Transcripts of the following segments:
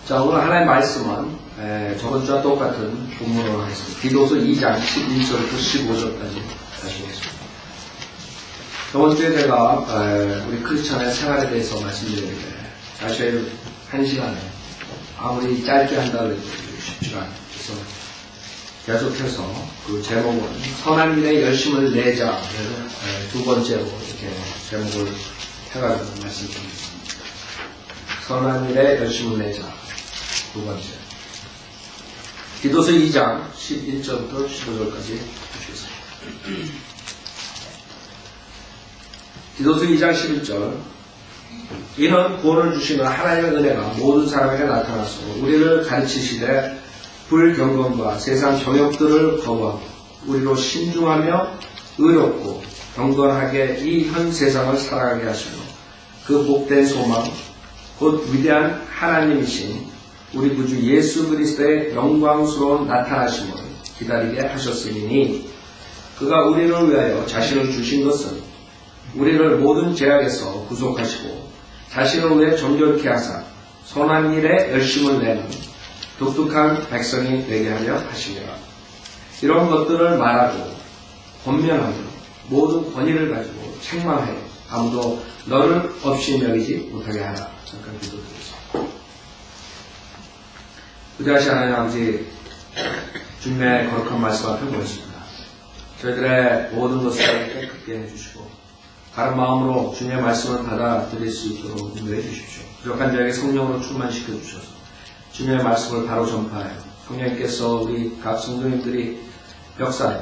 자, 오늘 하나의 말씀은 저번 주와 똑같은 본문으로 하겠습니다. 디도서 2장 11절부터 15절까지 하시겠습니다. 저번 주에 제가 우리 크리스천의 생활에 대해서 말씀드렸는데 사실 한 시간에 아무리 짧게 한다고 해도 쉽지가 않아요. 그래서 계속해서 그 제목은 선한 일에 열심을 내자. 그래서 두 번째로 이렇게 제목을 해가지고 말씀드리겠습니다. 선한 일에 열심을 내자. 두 번째. 디도서 2장 11절부터 15절까지 보시겠습니다. 디도서 2장 11절. 이는 구원을 주시는 하나님의 은혜가 모든 사람에게 나타나서 우리를 가르치시되 불경건과 세상 정욕들을 거부하고 우리로 신중하며 의롭고 경건하게 이 현 세상을 살아가게 하시며 그 복된 소망 곧 위대한 하나님이신 우리 구주 예수 그리스도의 영광스러운 나타나심을 기다리게 하셨으니 그가 우리를 위하여 자신을 주신 것은 우리를 모든 죄악에서 구속하시고 자신을 위해 정결케 하사 선한 일에 열심을 내는 독특한 백성이 되게 하려 하시니라. 이런 것들을 말하고 권면하며 모든 권위를 가지고 책망하여 아무도 너를 없이 여기지 못하게 하라. 잠깐 기도드리겠습니다. 부자하신 하나님 아버지, 주님의 거룩한 말씀 앞에 모였습니다. 저희들의 모든 것을 깨끗게 해주시고 다른 마음으로 주님의 말씀을 받아들일 수 있도록 인도해 주십시오. 부족한 자에게 성령으로 충만시켜 주셔서 주님의 말씀을 바로 전파하여 성령님께서 우리 각 성도님들이 역사에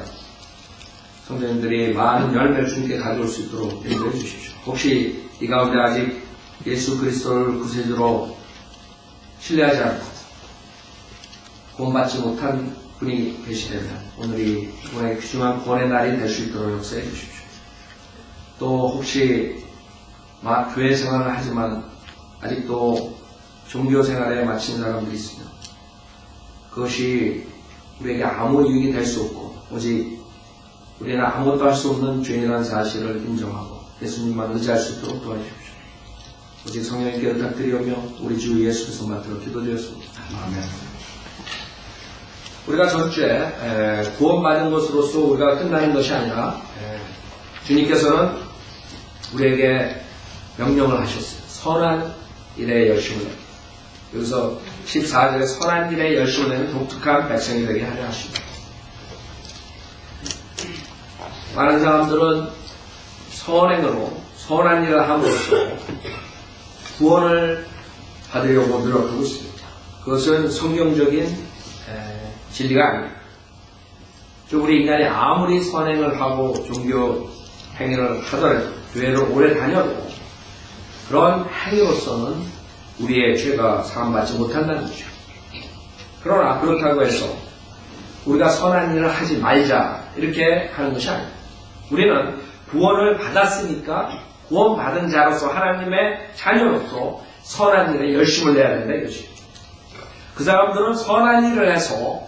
성도님들이 많은 열매를 주님께 가져올 수 있도록 인도해 주십시오. 혹시 이 가운데 아직 예수 그리스도를 구세주로 신뢰하지 않고 구원받지 못한 분이 계시다면 오늘이 그분의 귀중한 구원의 날이 될 수 있도록 역사해 주십시오. 또 혹시 교회 생활을 하지만 아직도 종교 생활에 마친 사람들이 있으면 그것이 우리에게 아무 유익이 될 수 없고 오직 우리는 아무것도 할 수 없는 죄인이라는 사실을 인정하고 예수님만 의지할 수 있도록 도와주십시오. 오직 성령님께 부탁드리오며 우리 주 예수 그리스도 만들어 기도드렸습니다. 아멘. 우리가 전주에 구원받은 것으로서 우리가 끝나는 것이 아니라 주님께서는 우리에게 명령을 하셨어요. 선한 일에 열심을 내고 여기서 14절에 선한 일에 열심을 내는 독특한 백성이 되게 하려 하십니다. 많은 사람들은 선행으로 선한 일을 함으로써 구원을 받으려고 노력하고 있습니다. 그것은 성경적인 진리가 아닙니다. 우리 인간이 아무리 선행을 하고 종교 행위를 하더라도 교회를 오래 다녀도 그런 행위로서는 우리의 죄가 사함받지 못한다는 거죠. 그러나 그렇다고 해서 우리가 선한 일을 하지 말자 이렇게 하는 것이 아닙니다. 우리는 구원을 받았으니까 구원받은 자로서 하나님의 자녀로서 선한 일에 열심을 내야 된다 이것이죠. 그 사람들은 선한 일을 해서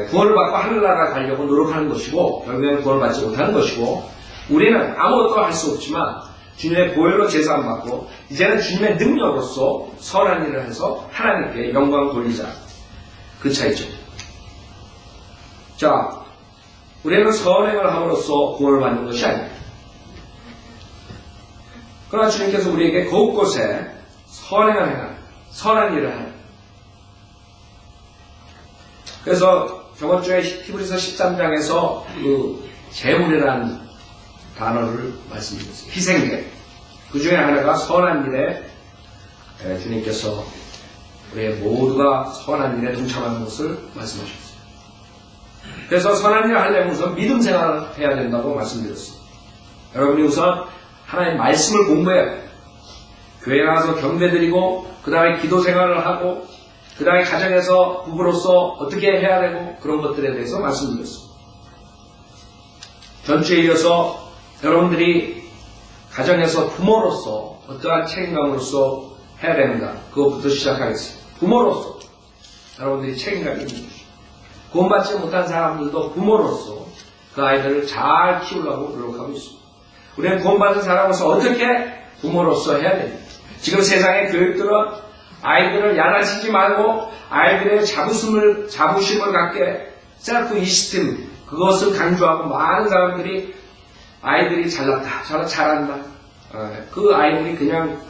구원을 받고 하늘나라 가려고 노력하는 것이고 결국에는 구원을 받지 못하는 것이고 우리는 아무것도 할 수 없지만 주님의 보혈로 제사함 받고 이제는 주님의 능력으로서 선한 일을 해서 하나님께 영광을 돌리자. 그 차이죠. 자, 우리는 선행을 함으로써 구원을 받는 것이 아닙니다. 그러나 주님께서 우리에게 곳곳에 선행을 행하는 선한 일을 하는 그래서 저번 주에 히브리서 13장에서 그 제물이라는 단어를 말씀드렸어요. 희생제. 그 중에 하나가 선한 일에 주님께서 우리 모두가 선한 일에 동참하는 것을 말씀하셨어요. 그래서 선한 일을 하려면 우선 믿음 생활을 해야 된다고 말씀드렸어요. 여러분이 우선 하나님의 말씀을 공부해야 돼요. 교회에 나가서 경배드리고 그 다음에 기도 생활을 하고 그 다음에 가정에서 부부로서 어떻게 해야 되고 그런 것들에 대해서 말씀드렸습니다. 전주에 이어서 여러분들이 가정에서 부모로서 어떠한 책임감으로서 해야 되는가 그것부터 시작하겠습니다. 부모로서 여러분들이 책임감이 있는 것입니다. 구원받지 못한 사람들도 부모로서 그 아이들을 잘 키우려고 노력하고 있습니다. 우리는 구원받은 사람으로서 어떻게 부모로서 해야 됩니다. 지금 세상의 교육들은 아이들을 야단치지 말고 아이들의 자부심을 갖게 셀프 이스팀 그것을 강조하고 많은 사람들이 아이들이 잘났다, 잘한다. 그 아이들이 그냥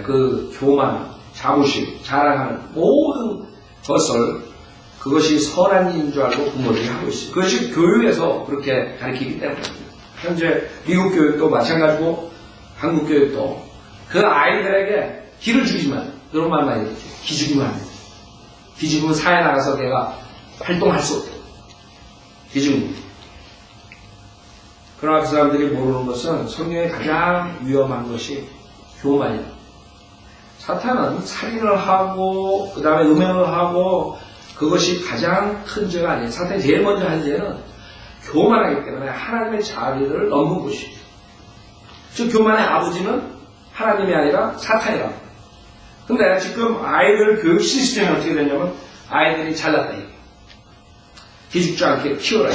그 교만, 자부심, 자랑하는 모든 것을 그것이 선한 일인 줄 알고 부모들이 하고 있어요. 그것이 교육에서 그렇게 가르치기 때문입니다. 현재 미국 교육도 마찬가지고 한국 교육도 그 아이들에게 기를 주지만 그런 말 많이 했죠. 기죽이면 안 돼. 기죽으면 사회 나가서 내가 활동할 수 없다. 기죽는. 그러나 그 사람들이 모르는 것은 성경에 가장 위험한 것이 교만이다. 사탄은 살인을 하고 그 다음에 음행을 하고 그것이 가장 큰 죄가 아니에요. 사탄이 제일 먼저 한 죄는 교만하기 때문에 하나님의 자리를 넘는 것이죠. 즉 교만의 아버지는 하나님이 아니라 사탄이라고. 근데 지금 아이들 교육 시스템이 어떻게 되냐면 아이들이 잘났다. 기죽지 않게 키워라.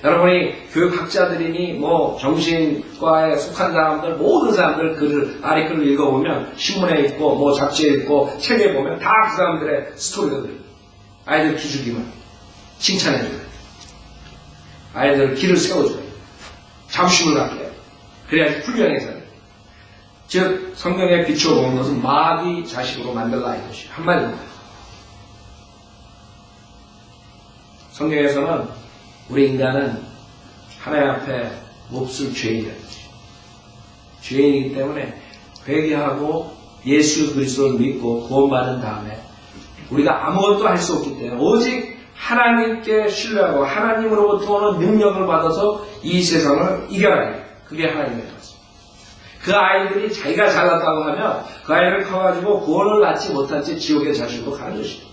여러분이 교육학자들이니 뭐 정신과에 속한 사람들 모든 사람들 글을 아리글을 읽어보면 신문에 있고 뭐 잡지에 있고 책에 보면 다 그 사람들의 스토리가 들어요. 아이들 기죽이면 칭찬해줘요. 아이들 길을 세워줘요. 자부심을 갖게 해요. 그래야지 훌륭해져요. 즉 성경에 비춰보는 것은 마귀 자식으로 만들라 이것이 한마디로. 성경에서는 우리 인간은 하나님 앞에 몹쓸 죄인이다. 죄인이기 때문에 회개하고 예수 그리스도를 믿고 구원받은 다음에 우리가 아무것도 할 수 없기 때문에 오직 하나님께 신뢰하고 하나님으로부터 오는 능력을 받아서 이 세상을 이겨야 해요. 그게 하나님의 것입니다. 그 아이들이 자기가 잘났다고 하면 그 아이를 커가지고 구원을 낳지 못한 채 지옥의 자식으로 가는 것입니다.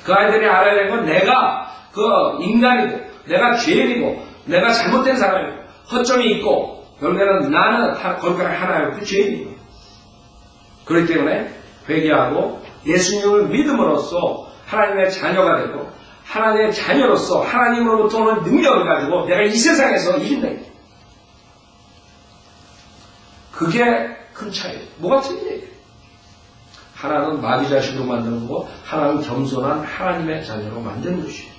그 아이들이 알아야 되는 건 내가 그 인간이고 내가 죄인이고 내가 잘못된 사람이고 허점이 있고 결국에는 나는 거기까지 하나의 그 죄인이고 그렇기 때문에 회개하고 예수님을 믿음으로써 하나님의 자녀가 되고 하나님의 자녀로서 하나님으로부터 오는 능력을 가지고 내가 이 세상에서 이긴다. 그게 큰 차이예요. 뭐가 틀리냐. 하나는 마귀 자식으로 만드는 거고 하나는 겸손한 하나님의 자녀로 만드는 것이에요.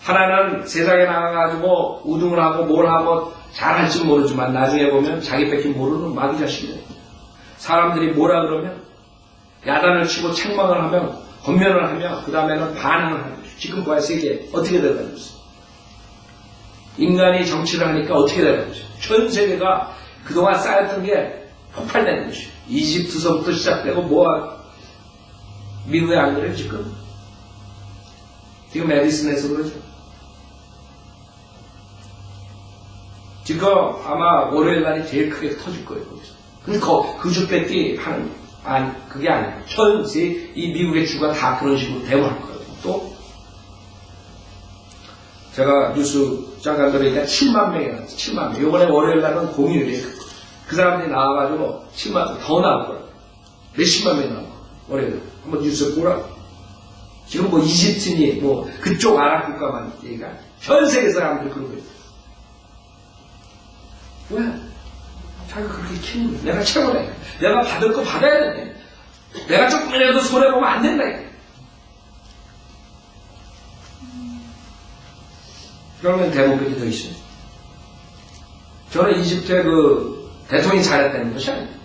하나는 세상에 나가가지고 우등을 하고 뭘 하고 잘할지 모르지만 나중에 보면 자기 뺏기 모르는 마귀 자식이에요. 사람들이 뭐라 그러면 야단을 치고 책망을 하면 권면을 하며 그 다음에는 반응을 하는 거죠. 지금과의 세계 어떻게 될까요? 인간이 정치를 하니까 어떻게 될까요? 전 세계가 그동안 쌓였던 게 폭발되는 것이에요. 이집트서부터 시작되고 미국에 안 그래요 지금? 지금 메디슨에서 그러죠. 지금 아마 월요일 날이 제일 크게 터질 거예요. 근데 그 주뺏기 하는 그게 아니에요. 전세 이 미국의 주가 다 그런 식으로 대응할 거예요. 또 제가 뉴스 잠깐 들으니까 7만 명이 나왔어요. 7만 명. 이번에 월요일 날은 공휴일이에요. 그 사람들이 나와가지고 7만 더 나올 거예요. 몇십만 명이 나올 거예요. 월요일 한번 뉴스 보라고. 지금 뭐 이집트니 뭐 그쪽 아랍 국가만 얘기가 전 세계 사람들이 그러고 있어요. 왜? 자기가 그렇게 키우는 거야. 내가 최고래. 내가 받을 거 받아야 돼. 내가 조금이라도 손해보면 안 된다. 그러면 대목이 더 있어요. 저는 이집트의 그 대통령이 잘했다는 것이 아닙니다.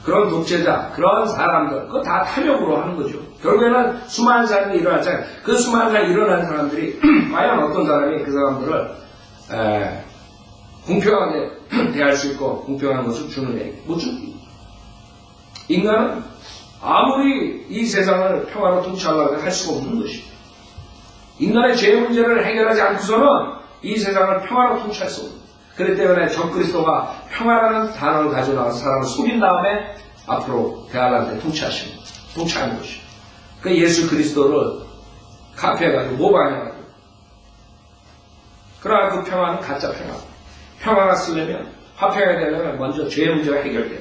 그런 독재자, 그런 사람들, 그거 다 탐욕으로 하는 거죠. 결국에는 수많은 사람이 일어났잖아요. 그 수많은 사람이 일어난 사람들이 과연 어떤 사람이 그 사람들을 공평하게 대할 수 있고 공평한 것을 주느냐. 못 줍니다. 인간은 아무리 이 세상을 평화로 통치하려고 할 수가 없는 것입니다. 인간의 죄 문제를 해결하지 않고서는 이 세상을 평화로 통치할 수 없습니다. 그렇기 때문에 적그리스도가 평화라는 단어를 가지고 나와서 사람을 속인 다음에 앞으로 대하나님께 통치하는 것이죠. 그 예수 그리스도를 카피해가지고 모방해가지고. 그러나 그 평화는 가짜 평화. 평화가 쓰려면 화평이 되려면 먼저 죄 문제가 해결돼요.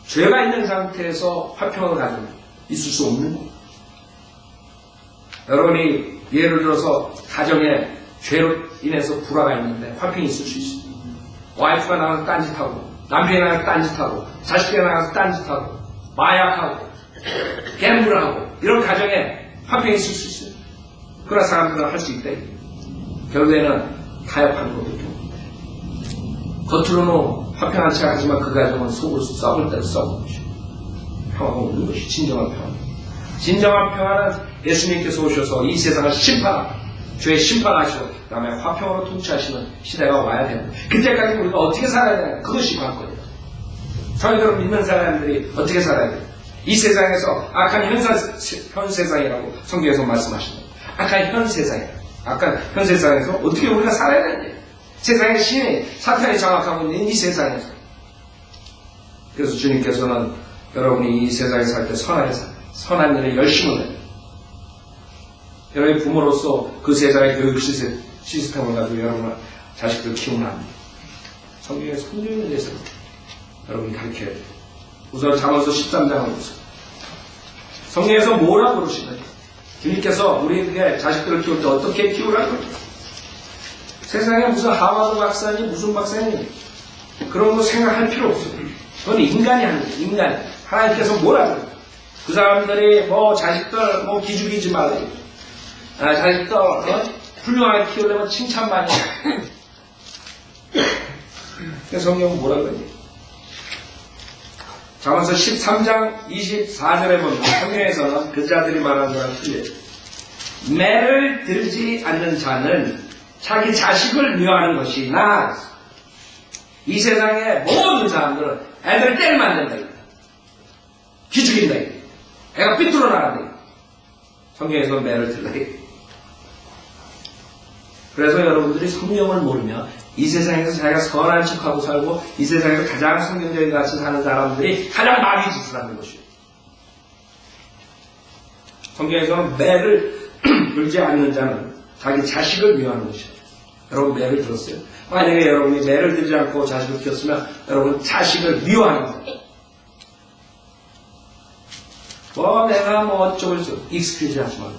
죄가 있는 상태에서 화평을 가지고 있을 수 없는 거예요. 여러분이 예를 들어서 가정에 죄로 인해서 불화가 있는데 화평이 있을 수 있어요. 와이프가 나가서 딴짓하고, 남편이 나가서 딴짓하고, 자식이 나가서 딴짓하고, 마약하고, 갬블하고, 이런 가정에 화평이 있을 수 있어요. 그런 사람들은 할 수 있다. 결국에는 타협하는 것도 겉으로는 화평한 척 하지만 그 가정은 속으로 싸울 때로 싸우는 것이죠. 평화가 없는 것이 진정한 평화. 진정한 평화는 예수님께서 오셔서 이 세상을 심판하고 죄의 심판하시고 그 다음에 화평으로 통치하시는 시대가 와야 됩니다. 그때까지 우리가 어떻게 살아야 되나 그것이 관건이에요. 저희들을 믿는 사람들이 어떻게 살아야 돼요? 이 세상에서 악한 현 세상이라고 성경에서 말씀하십니다. 악한 현 세상이라고. 악한 현 세상에서 어떻게 우리가 살아야 되는지. 세상의 신이 사탄이 장악하고 있는 이 세상에서. 그래서 주님께서는 여러분이 이 세상에 살 때 선하게 살아요. 선한 일에 열심을 해요. 여러분이 부모로서 그 세상의 교육 시스템을 가지고 여러분은 자식들 키우면 안 돼요. 성경의 성경에 대해서 여러분이 가르쳐야 돼요. 우선 잠언서 13장을 보세요. 성경에서 뭐라고 그러시나요? 주님께서 우리에게 자식들을 키울 때 어떻게 키우라고 그러죠? 세상에 무슨 하버드 박사니 무슨 박사니 그런 거 생각할 필요 없어요. 그건 인간이 하는 거예요. 인간이. 하나님께서 뭐라고 그래요? 그 사람들이 뭐 자식들 뭐 기죽이지 말라고. 자식들 훌륭하게 키우려면 칭찬만이. 성경은 뭐라고 그러니? 잠언서 13장 24절에 보면 성경에서는 그 자들이 말하는 거랑 틀려요. 매를 들지 않는 자는 자기 자식을 미워하는 것이 나. 이 세상의 모든 사람들은 애들 때를 만든다. 기죽인다. 애가 삐뚤어 나간다. 성경에서 매를 들라. 그래서 여러분들이 성경을 모르면 이 세상에서 자기가 선한 척하고 살고 이 세상에서 가장 성경적인 같이 사는 사람들이 가장 마귀 짓을 하는 것이에요. 성경에서는 매를 들지 않는 자는 자기 자식을 미워하는 것이에요. 여러분 매를 들었어요? 만약에 여러분이 매를 들지 않고 자식을 키웠으면 여러분 자식을 미워하는 거예요. 내가 뭐 어쩌고 저쩌고 익스큐즈 하지 말고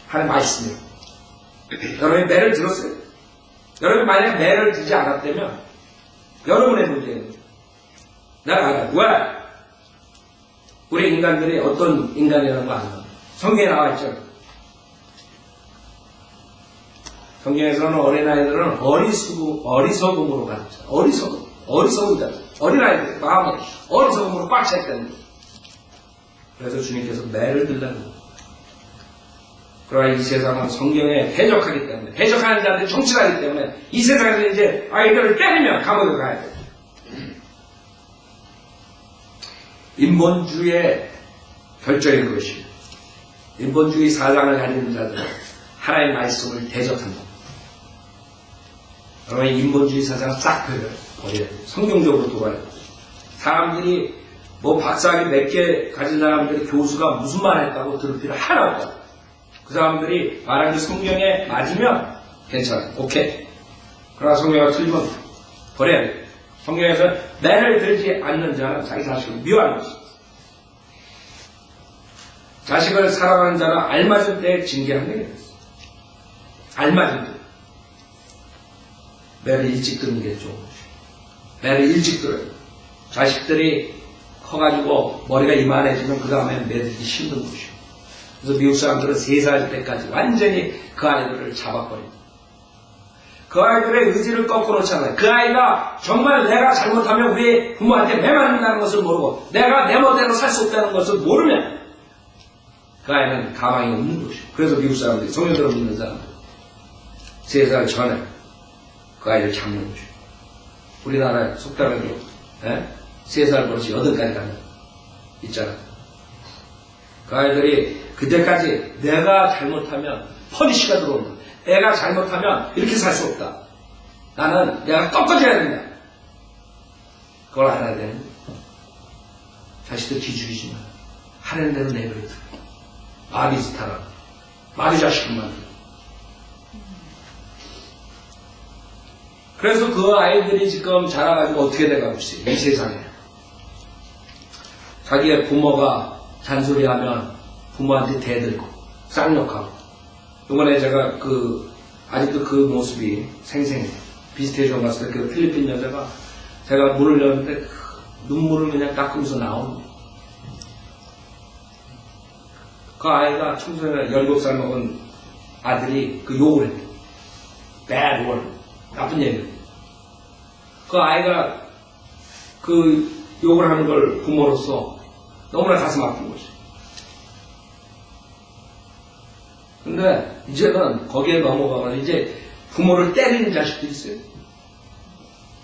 하나님 말씀이에요. 여러분이 매를 들었어요? 여러분이 만약에 매를 들지 않았다면 여러분의 문제예요. 내가 알아요. 왜? 우리 인간들이 어떤 인간이라는 거 아는 거예요. 성경에 나와 있죠. 성경에서는 어린아이들은 어리석음으로 가르쳐요. 어리석음이다. 어린아이들 마음에 어리석음으로 꽉 찼다는 거예요. 그래서 주님께서 매를 들라는 거예요. 그러나 이 세상은 성경에 해적하기 때문에 해적하는 자들이 정치하기 때문에 이 세상에서 이제 아이들을 때리면 감옥에 가야 돼요. 인본주의의 결정인 그것이에요. 인본주의 사상을 가지는 자들은 하나님의 말씀을 대적한다. 여러분 인본주의 사상을 싹 버려야 돼요. 성경적으로 돌아야 돼요. 사람들이 뭐 박사학위 몇 개 가진 사람들이 교수가 무슨 말 했다고 들을 필요 하나도 없어요. 그 사람들이 말한 게 성경에 맞으면 괜찮아요. 오케이. 그러나 성경이 틀리면 버려야 돼요. 성경에서 매를 들지 않는 자는 자기 자식을 미워하는 것입니다. 자식을 사랑하는 자는 알맞은 때에 징계하는 게 있어요. 알맞은 때. 매를 일찍 듣는 게 좋은 것이에요. 매를 일찍 들어요. 자식들이 커가지고 머리가 이만해지면 그 다음에 매들기 힘든 것이에요. 그래서 미국 사람들은 3살 때까지 완전히 그 아이들을 잡아버립니다. 그 아이들의 의지를 꺾어 놓잖아요. 그 아이가 정말 내가 잘못하면 우리 부모한테 매 맞는다는 것을 모르고 내가 내 멋대로 살 수 없다는 것을 모르면 그 아이는 가망이 없는 것이에요. 그래서 미국 사람들이 성경대로 믿는 사람들 3살 전에 그 아이를 잡는 것이에요. 우리나라에 속담에도 3살 버릇이 8까지 가는 있잖아요. 그 아이들이 그때까지 내가 잘못하면 퍼니시가 들어온다. 내가 잘못하면 이렇게 살 수 없다. 나는 내가 꺾어줘야 된다. 그걸 알아야 되는 자식들 기죽이지 마. 하는 대로 내버려 둬. 마귀 짓하라. 마귀 자식을 만들어. 그래서 그 아이들이 지금 자라가지고 어떻게 돼가고 있어요. 이 세상에. 자기의 부모가 잔소리하면 부모한테 대들고 쌍욕하고. 이번에 제가 아직도 그 모습이 생생해요. 비스테이션 갔을 때 그 필리핀 여자가 제가 문을 열었는데 눈물을 그냥 닦으면서 나오는 거예요. 그 아이가 청소년이 17살 먹은 아들이 그 욕을 했대요. bad word. 나쁜 얘기. 그 아이가 그 욕을 하는 걸 부모로서 너무나 가슴 아픈 거죠. 근데 이제는 거기에 넘어가면 이제 부모를 때리는 자식도 있어요.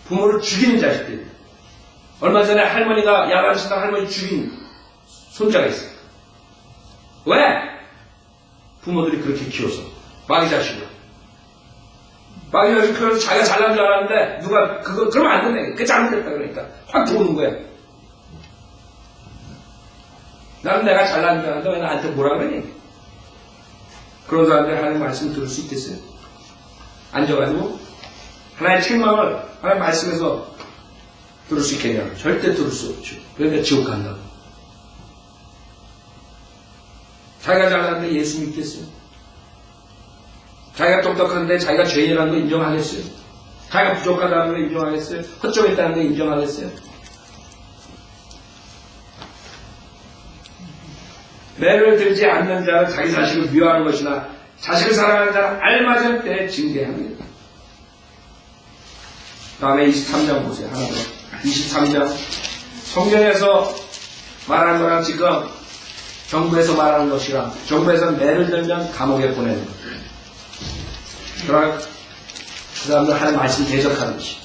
부모를 죽이는 자식도 있어요. 얼마 전에 할머니가 야간시다 할머니 죽인 손자가 있어요. 왜? 부모들이 그렇게 키워서 마귀 자식을. 마귀 자식 키워서 자기가 잘난 줄 알았는데 누가 그거 그러면 안 된다. 그게 잘못됐다 그러니까 확 들어오는 거야. 나는 내가 잘난 줄 알았는데 왜 나한테 뭐라 그러니? 그런 사람들이 하나님 말씀 들을 수 있겠어요? 앉아가지고 하나님의 책망을 하나님 말씀에서 들을 수 있겠냐? 절대 들을 수 없죠. 그러니까 지옥 간다고. 자기가 잘났는데 예수 믿겠어요? 자기가 똑똑한데 자기가 죄인이라는 거 인정하겠어요? 자기가 부족하다는 거 인정하겠어요? 헛정했다는 거 인정하겠어요? 매를 들지 않는 자는 자기 자식을 미워하는 것이나 자식을 사랑하는 자는 알맞은 때에 징계합니다. 다음에 23장 보세요. 하나 더. 23장. 성경에서 말하는 거랑 지금 정부에서 말하는 것이랑 정부에서는 매를 들면 감옥에 보내는 것. 그러나 그 사람들 하나님 말씀 대적하는 것이.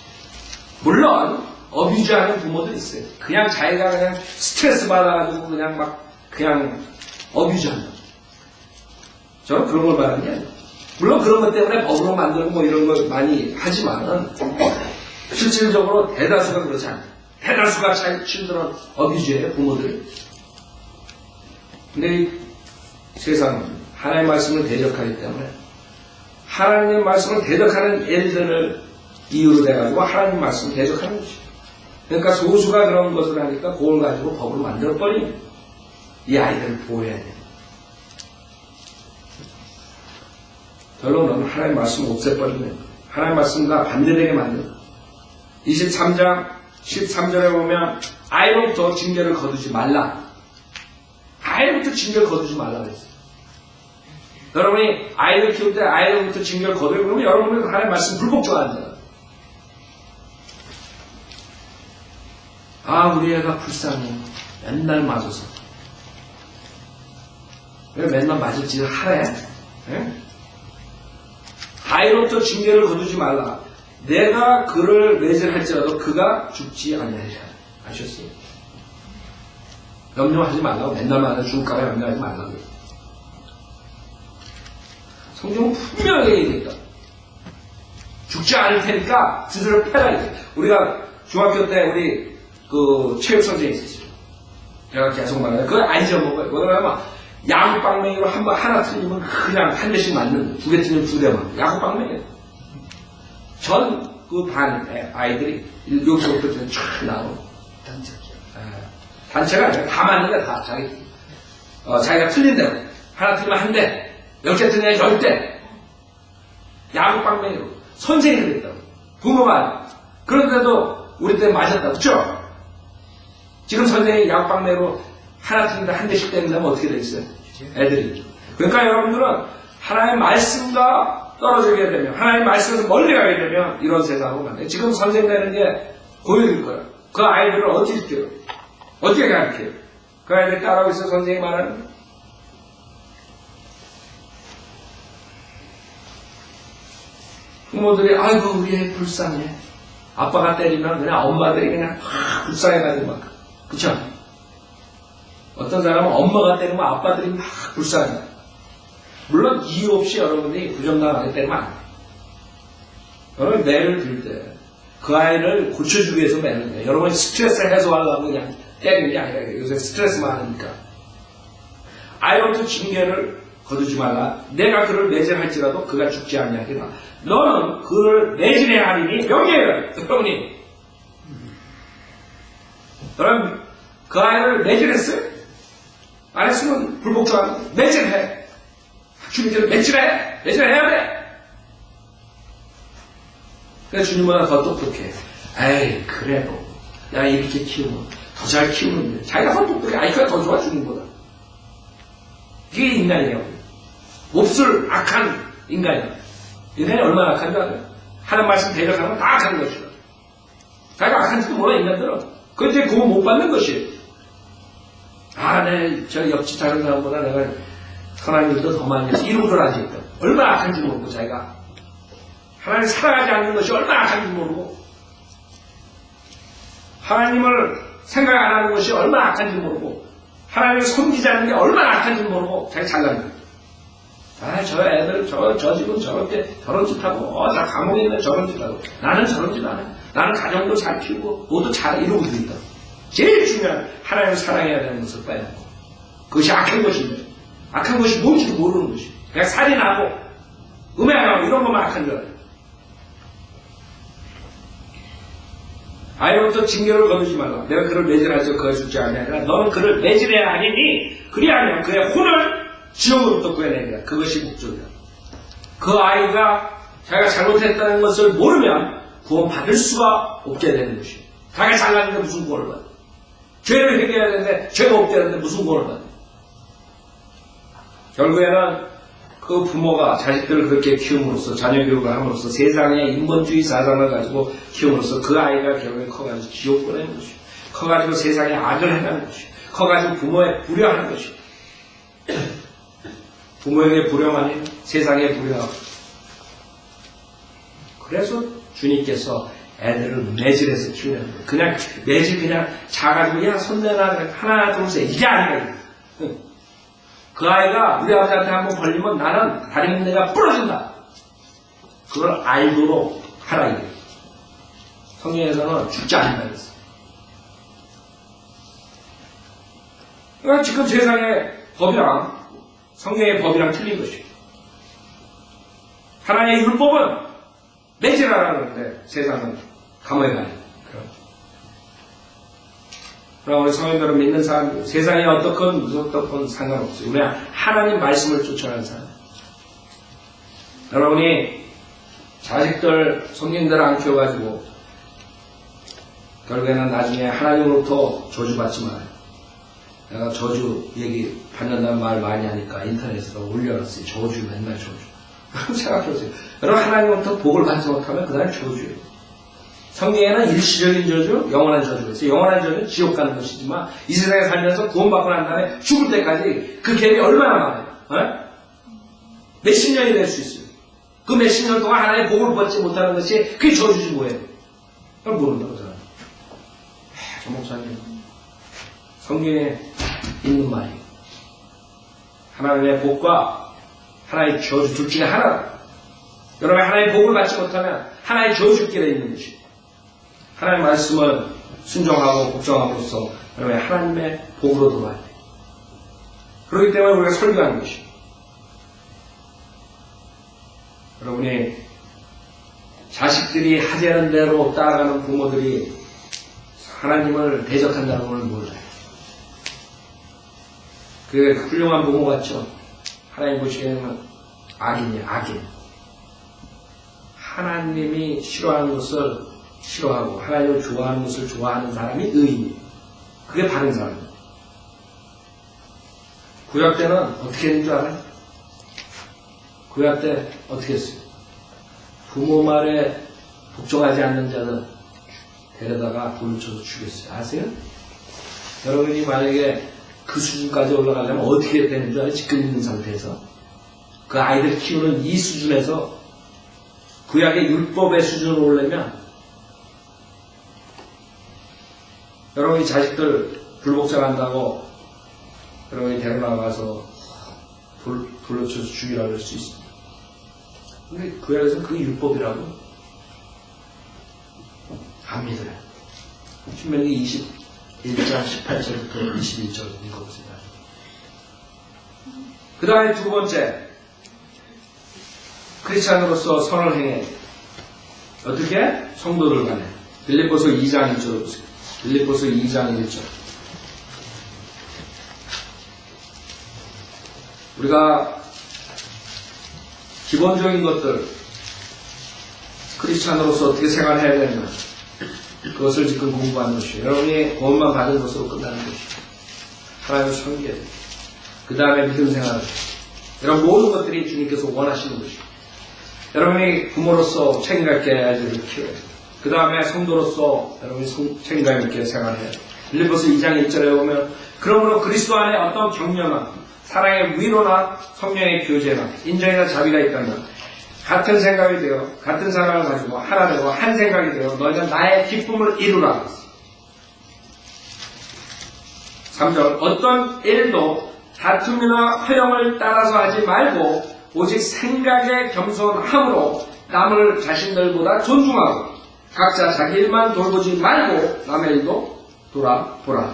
물론 어뷰즈하는 부모들 있어요. 그냥 자기가 그냥 스트레스 받아가지고 그냥 막 그냥 어뷰즈한다. 저는 그런 걸 말하는 게 아니에요. 물론 그런 것 때문에 법으로 만들고 뭐 이런 걸 많이 하지만은 실질적으로 대다수가 그렇지 않아요. 대다수가 children 어뷰즈예요, 부모들이. 근데 이 세상은 하나님의 말씀을 대적하기 때문에 하나님의 말씀을 대적하는 일들을 이유로 해가지고 하나님의 말씀을 대적하는 것이죠. 그러니까 소수가 그런 것을 하니까 그걸 가지고 법으로 만들어버립니다. 이 아이들을 보호해야 돼요. 결론은 하나님의 말씀을 없애버리면 하나님의 말씀과 반대되게 만들어요. 23장 13절에 보면 아이로부터 징계를 거두지 말라. 아이로부터 징계를 거두지 말라 그랬어요. 여러분이 아이를 키울 때 아이로부터 징계를 거두려고 그러면 여러분은 하나님의 말씀 불복종하는 거예요. 아, 우리 애가 불쌍해. 맨날 맞아서. 왜 맨날 맞을 짓을 하래? 네? 아이로부터 징계를 거두지 말라. 내가 그를 매질할지라도 그가 죽지 아니하리라. 아셨어요? 염려하지 말라고. 맨날 맞아 죽을까봐 염려하지 말라고. 성경은 분명하게 얘기했다. 죽지 않을 테니까 스스로 패라. 우리가 중학교 때 우리 그 체육 선생님이 있었어요. 제가 계속 말해요. 그걸 안 잊어먹어요. 뭐냐면 야구방맹이로 한번 하나 틀리면 그냥 한 대씩 맞는, 두 개 틀리면 두 대만. 야구방맹이에요. 전 그 반 아이들이 여기서부터 쫙 나오고 단체가 아니라 다 맞는데 다 자기가 틀린 대로 하나 틀리면 한 대, 10개 틀리면 10대. 야구방맹이로 선생이 그랬다고. 부모가 그런데도 우리 때 맞았다. 그쵸? 지금 선생이 야구방맹이로 하나 틀린데 한 대씩 때린다면 어떻게 되겠어요? 애들이. 그러니까 여러분들은 하나님의 말씀과 떨어지게 되면, 하나님의 말씀에서 멀리 가게 되면 이런 세상으로 만나요. 지금 선생 되는 게 고역일 거야. 그 아이들을 어떻게 시켜요? 어떻게 가르쳐요? 그 아이들 따라오고 있어, 선생님이 말하는 거. 부모들이 아이고 우리 애 불쌍해. 아빠가 때리면 그냥 엄마들이 그냥 불쌍해가지고 막. 그쵸? 어떤 사람은 엄마가 때리면 아빠들이 막 불쌍해. 물론 이유 없이 여러분이 부정당하게 때리면 안 돼요. 여러분 매를 들 때 그 아이를 고쳐주기 위해서 매는 거예요. 여러분이 스트레스 해소하려고 그냥 때리는 게 아니라 요새 스트레스 많으니까. 아이로부터 징계를 거두지 말라. 내가 그를 매질할지라도 그가 죽지 아니하리라. 너는 그를 매질해야 하리니 명예를 여러분이. 여러분 그 아이를 매질했어요? 안 했으면 불복종하는 매질해. 주님께서 매질해야 돼. 그래서 주님보다 더 똑똑해. 에이, 그래도 내가 이렇게 키우면 더 잘 키우는데 자기가 더 똑똑해. 아이가 더 좋아, 주님보다. 이게 인간이에요. 몹쓸 악한 인간이야. 인간이 얼마나 악한 줄 알아요? 하나님 말씀 대적하면 다 악한 것이야. 자기가 악한지도 몰라, 인간들은. 그런데 그거 못 받는 것이에요. 아, 저 옆집 다른 사람보다 내가 선한 일도 더 많이 해서 이러고들 앉아있다. 얼마나 악한지 모르고 자기가. 하나님 사랑하지 않는 것이 얼마나 악한지 모르고, 하나님을 생각 안 하는 것이 얼마나 악한지 모르고, 하나님을 섬기지 않는 게 얼마나 악한지 모르고 자기 잘난 거예요. 아, 저 애들, 저 집은 저렇게, 저런 짓 하고, 저 감옥에 있는 저런 짓 하고, 나는 저런 짓 안 해. 나는 가정도 잘 키우고, 모두 잘 이루고 있다. 제일 중요한, 하나님을 사랑해야 되는 것을 빼놓고. 그것이 악한 것입니다. 악한 것이 뭔지도 모르는 것이. 그냥 살인하고, 음해하고, 이런 것만 악한 줄 알아요. 아이로부터 징계를 거두지 말라. 내가 그를 매질하지 거해줄지 아니하니라. 너는 그를 매질해야 하니, 그리하면 그의 혼을 지옥으로부터 구해내리라. 그것이 목적이다. 그 아이가 자기가 잘못했다는 것을 모르면 구원받을 수가 없게 되는 것이에요. 자기가 잘났는데 무슨 구원을 받아? 죄를 회개해야 되는데 죄가 없다는데 무슨 구원을 받아? 결국에는 그 부모가 자식들을 그렇게 키움으로써, 자녀 교육을 함으로써, 세상의 인본주의 사상을 가지고 키움으로써 그 아이가 결국에 커가지고 지옥 보내는 것이에요. 커가지고 세상에 악을 행하는 것이에요. 커가지고 부모에 불효하는 것이에요. 부모에게 불효하니 세상에 불효하고. 그래서 주님께서 애들을 매질해서 키우는 거예요. 그냥 매질 그냥 자가지고 야 손내나 하나 둘셋 이게 아니라 그 아이가 우리 아버지한테 한번 걸리면 나는 다리 문제가 부러진다. 그걸 알도록 하라 이거예요. 성경에서는 죽지 않는다 그랬어요. 그러니까 지금 세상의 법이랑 성경의 법이랑 틀린 것이에요. 하나님의 율법은 매질하라는 건데 세상은 감옥에 가요. 그럼 우리 성인들은 믿는 사람, 세상이 어떻건 무섭건 상관없어요. 그냥 하나님 말씀을 쫓아가는 사람. 여러분이 자식들, 손님들 안 키워가지고 결국에는 나중에 하나님으로부터 저주받지 말아요. 내가 저주 얘기 받는다는 말 많이 하니까 인터넷에서 올려놨어요. 저주, 맨날 저주. 생각해보세요. 여러분 하나님으로부터 복을 받지 못하면 그 다음에 저주예요. 성경에는 일시적인 저주, 영원한 저주가 있어요. 영원한 저주는 지옥 가는 것이지만 이 세상에 살면서 구원받고 난 다음에 죽을 때까지 그 갭이 얼마나 많아요? 몇십 년이 될 수 있어요. 그 몇십 년 동안 하나님의 복을 받지 못하는 것이 그게 저주지 뭐예요? 그걸 모른다고 저는. 저 목사님 성경에 있는 말이에요. 하나님의 복과 하나님의 저주 둘 중에 하나다. 여러분 하나님의 복을 받지 못하면 하나님의 저주길에 있는 것이에요. 하나님의 말씀을 순종하고 복종함으로써 여러분의 하나님의 복으로 돌아야 돼요. 그렇기 때문에 우리가 설교하는 것이에요. 여러분이 자식들이 하자는 대로 따라가는 부모들이 하나님을 대적한다는 걸 몰라요. 그게 훌륭한 부모 같죠? 하나님 보시기에는 악인이에요, 악인. 하나님이 싫어하는 것을 싫어하고 하나님을 좋아하는 것을 좋아하는 사람이 의인이에요. 그게 바른 사람이에요. 구약 때는 어떻게 했는 줄 알아요? 구약 때 어떻게 했어요? 부모 말에 복종하지 않는 자는 데려다가 돌을 쳐서 죽였어요. 아세요? 여러분이 만약에 그 수준까지 올라가려면 어떻게 되는 줄 알아요? 지금 있는 상태에서. 그 아이들 키우는 이 수준에서 구약의 율법의 수준으로 오려면 여러분이 자식들 불복종한다고 여러분이 데려나가서 돌로 쳐서 죽이라고 할 수 있습니다. 근데 구약에서는 그게 율법이라고 안 믿어요. 신명기 21장 18절부터 21절 읽어보세요. 그 다음에 두 번째, 크리스찬으로서 선을 행해. 어떻게? 성도들 간에. 빌립보서 2장 1절 보세요. 빌립보서 2장 1절. 우리가 기본적인 것들, 크리스찬으로서 어떻게 생활해야 되는가, 그것을 지금 공부하는 것이에요. 여러분이 구원만 받은 것으로 끝나는 것이에요. 하나님을 섬겨야 돼요. 그 다음에 믿음 생활을. 이런 모든 것들이 주님께서 원하시는 것이에요. 여러분이 부모로서 책임감 있게 아이들을 키워야 돼요. 그 다음에 성도로서 여러분이 책임감 있게 생활해야 돼요. 빌립보서 2장 1절에 보면 그러므로 그리스도 안에 어떤 격려나 사랑의 위로나 성령의 교제나 인정이나 자비가 있다면 같은 생각이 되어 같은 사랑을 가지고 하나 되고 한 생각이 되어 너희는 나의 기쁨을 이루라. 3절 어떤 일도 다툼이나 허영을 따라서 하지 말고 오직 생각에 겸손함으로 남을 자신들보다 존중하고 각자 자기 일만 돌보지 말고 남의 일도 돌아보라.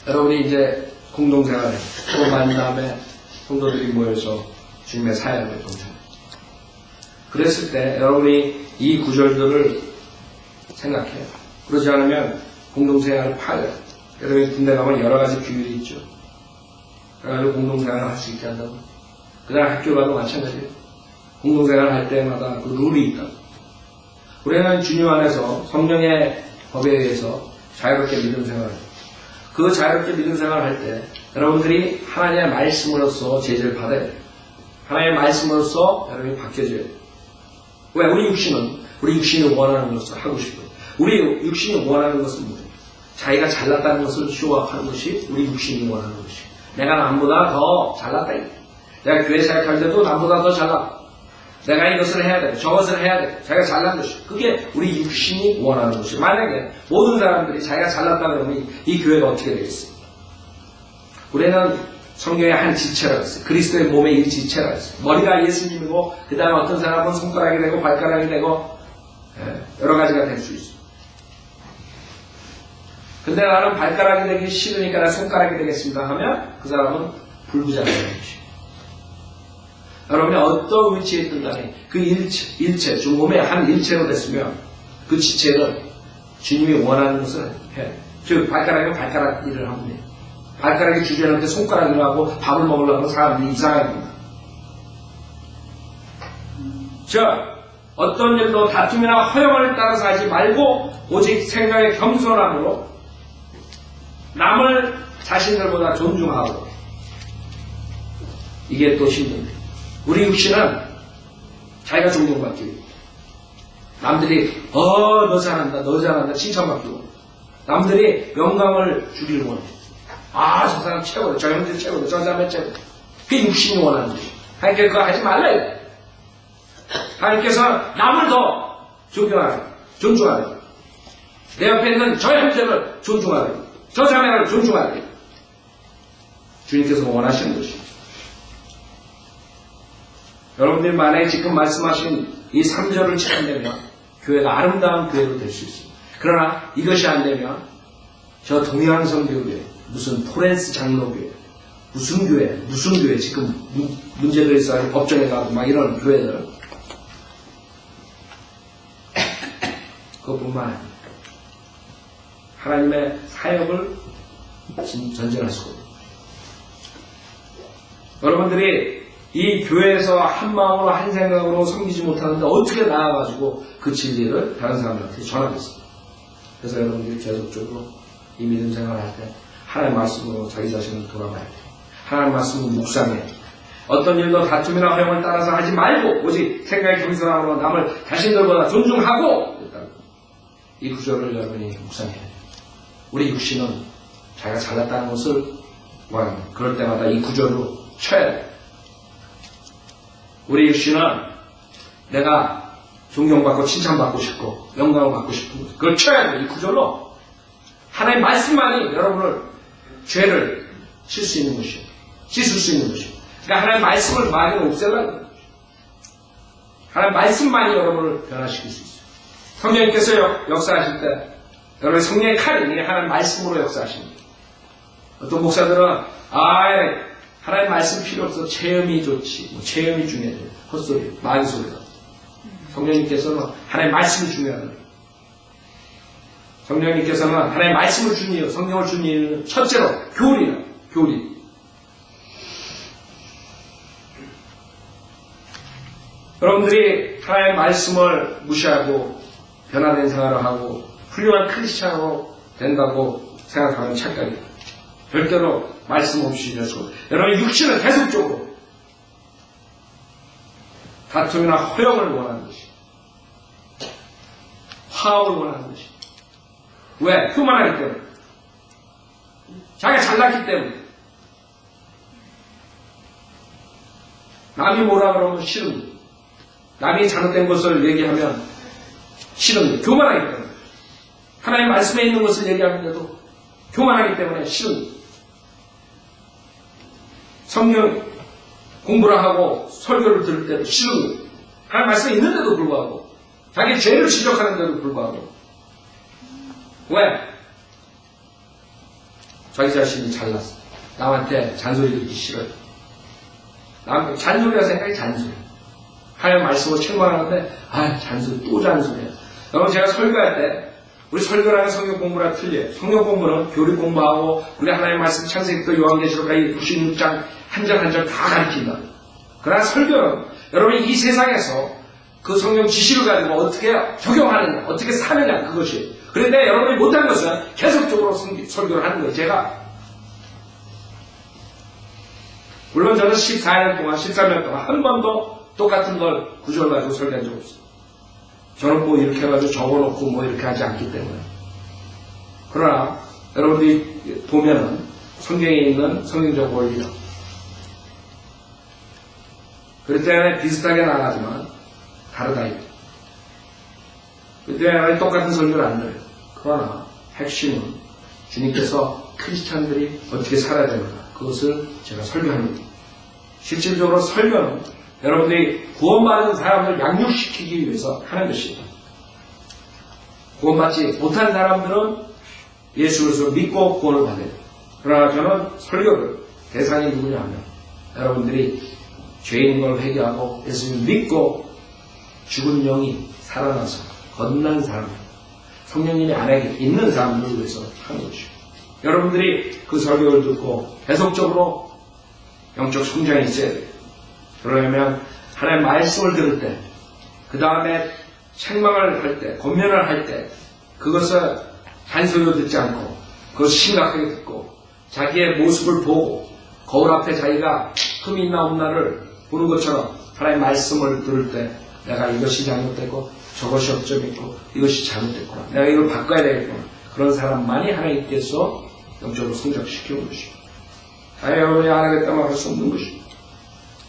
여러분이 이제 공동생활에 또 만남에 성도들이 모여서 주님의 사역을 동참해요. 그랬을 때 여러분이 이 구절들을 생각해요. 그러지 않으면 공동생활을 파괴해요. 여러분이 군대 가면 여러 가지 규율이 있죠. 그래가지고 공동생활을 할 수 있게 한다고. 그 다음 학교 가도 마찬가지예요. 공동생활을 할 때마다 그 룰이 있다. 우리는 주님 안에서 성령의 법에 의해서 자유롭게 믿음 생활을 해요. 그 자유롭게 믿음 생활을 할 때 여러분들이 하나님의 말씀으로서 제재를 받아야 돼요. 하나님의 말씀으로서 여러분이 바뀌어져야 돼요. 왜? 우리 육신이 원하는 것을 하고 싶어요. 우리 육신이 원하는 것은 뭐예요? 자기가 잘났다는 것을 쇼업하는 것이 우리 육신이 원하는 것이에요. 내가 남보다 더 잘났다. 내가 교회 사역할 때도 남보다 더 잘났다. 내가 이것을 해야 돼. 저것을 해야 돼. 자기가 잘난 것이. 그게 우리 육신이 원하는 것이에요. 만약에 모든 사람들이 자기가 잘났다 그러면 이 교회가 어떻게 되겠습니까? 우리는 성경의 한 지체라고 했어요. 그리스도의 몸의 일 지체라고 했어요. 머리가 예수님이고 그 다음에 어떤 사람은 손가락이 되고 발가락이 되고 여러 가지가 될 수 있어요. 근데 나는 발가락이 되기 싫으니까 나 손가락이 되겠습니다 하면 그 사람은 불구자가 되는 것이에요. 여러분이 어떤 위치에 있든 간에 그 일체, 주 몸의 한 일체로 됐으면 그 지체는 주님이 원하는 것을 해요. 즉 발가락이면 발가락 일을 하면 돼요. 발가락이 주저하는데 손가락 일을 하고 밥을 먹으려고 하면 사람들이 이상합니다. 즉 어떤 일도 다툼이나 허영을 따라서 하지 말고 오직 생각의 겸손함으로 남을 자신들보다 존중하고. 이게 또 힘듭니다. 우리 육신은 자기가 존중받기 위해 남들이 너 잘한다 칭찬받기고 남들이 영광을 주기를 원해. 저 사람 최고다, 저 형들 최고다, 저 사람 최고다. 그게 육신이 원하는 거예요. 하나님께서 그거 하지 말라. 하나님께서 남을 더 존중하라. 내 옆에 있는 저 형제를 존중하라. 저 자매를 존중하라. 주님께서 원하시는 것입니다. 여러분들이 만약에 지금 말씀하신 이 3절을 지킨다면 교회가 아름다운 교회로 될 수 있습니다. 그러나 이것이 안 되면 저 동양성교회, 무슨 포렌스 장로교회, 무슨 교회 지금 문제도 있어요. 법정에 가고 막 이런 교회들. 그것뿐만 아니라 하나님의 사역을 전쟁할 수가 없습니다. 여러분들이 이 교회에서 한 마음으로 한 생각으로 섬기지 못하는데 어떻게 나와가지고 그 진리를 다른 사람들한테 전하겠습니까? 그래서 여러분들이 계속적으로 이 믿음 생활을 할 때 하나님의 말씀으로 자기 자신을 돌아봐야 돼요. 하나님의 말씀으로 묵상해야 돼요. 어떤 일도 다툼이나 허영을 따라서 하지 말고 오직 생각의 겸손함으로 남을 자신들보다 존중하고. 이 구절을 여러분이 묵상해야 돼요. 우리 육신은 자기가 잘났다는 것을 원합니다. 그럴 때마다 이 구절로 쳐야 돼요. 우리 육신은 내가 존경받고 칭찬받고 싶고 영광을 받고 싶은 것, 그걸 쳐야 돼요. 이 구절로 하나님의 말씀만이 여러분을 죄를 칠 수 있는 것이에요. 씻을 수 있는 것이에요. 그러니까 하나님의 말씀을 많이 없애려는 거예요. 하나님의 말씀만이 여러분을 변화시킬 수 있어요. 성령님께서 역사하실 때 여러분의 성령의 칼이 하나님의 말씀으로 역사하십니다. 어떤 목사들은 하나님 말씀 필요 없어. 체험이 좋지. 체험이 중요해요. 헛소리, 말소리다. 성령님께서는 하나님 말씀이 중요하다. 성령님께서는 하나님 말씀을 준 이유, 성령을 준 이유는 첫째로 교리. 여러분들이 하나님의 말씀을 무시하고 변화된 생활을 하고 훌륭한 크리스찬으로 된다고 생각하는 착각이에요. 절대로 말씀 없이 되고 여러분 육신은 계속적으로 다툼이나 허영을 원하는 것이 화합을 원하는 것이 왜? 교만하기 때문에 자기가 잘났기 때문에 남이 뭐라 그러면 싫은 남이 잘못된 것을 얘기하면 싫은 교만하기 때문에 하나님 말씀에 있는 것을 얘기하는데도 교만하기 때문에 싫은 성경 공부를 하고 설교를 들을 때도 싫은 하나님 말씀에 있는데도 불구하고 자기 죄를 지적하는데도 불구하고 왜? 자기 자신이 잘났어. 남한테 잔소리 듣기 싫어요. 남한테 잔소리가 생각이 잔소리. 하나님 말씀을 책망하는데 잔소리 또 잔소리야. 여러분 제가 설교할 때 우리 설교라는 성경 공부랑 틀려요. 성경 공부는 교리 공부하고 우리 하나님 말씀 창세기부터 요한계시록까지 96장 한 절 한 절 다 가르친다. 그러나 설교는 여러분이 이 세상에서 그 성경 지식을 가지고 어떻게 적용하느냐, 어떻게 사느냐 그것이에요. 그런데 여러분이 못한 것은 계속적으로 설교를 하는 거예요. 제가 물론 저는 14년 동안 13년 동안 한 번도 똑같은 걸 구절 가지고 설교한 적 없어요. 저는 뭐 이렇게 해가지고 적어놓고 뭐 이렇게 하지 않기 때문에. 그러나 여러분들이 보면은 성경에 있는 성경적 원리가 그럴 때는 비슷하게 나가지만 다르다 이거. 그때는 똑같은 설교를 안 들어요. 그러나 핵심은 주님께서 크리스찬들이 어떻게 살아야 되는가 그것을 제가 설교하는 거예요. 실질적으로 설교는 여러분들이 구원받은 사람을 양육시키기 위해서 하는 것입니다. 구원받지 못한 사람들은 예수 그리스도를 믿고 구원을 받아요. 그러나 저는 설교를 대상이 누구냐 하면 여러분들이 죄인 걸 회개하고 예수님을 믿고 죽은 영이 살아나서 건난 사람, 성령님이 안에 있는 사람들을 위해서 하는 것이죠. 여러분들이 그 설교를 듣고 계속적으로 영적 성장이 있어야 돼요. 그러려면 하나님의 말씀을 들을 때, 그 다음에 책망을 할 때, 권면을 할 때 그것을 잔소리로 듣지 않고 그것을 심각하게 듣고 자기의 모습을 보고 거울 앞에 자기가 흠이 있나 없나를 보는 것처럼 하나님의 말씀을 들을 때 내가 이것이 잘못됐고 저것이 어쩌겠고 이것이 잘못됐구나. 내가 이걸 바꿔야 되겠구나. 그런 사람만이 하나님께서 영적으로 성장시키는 것입니다. 여러분이 안 하겠다면 할 수 없는 것입니다.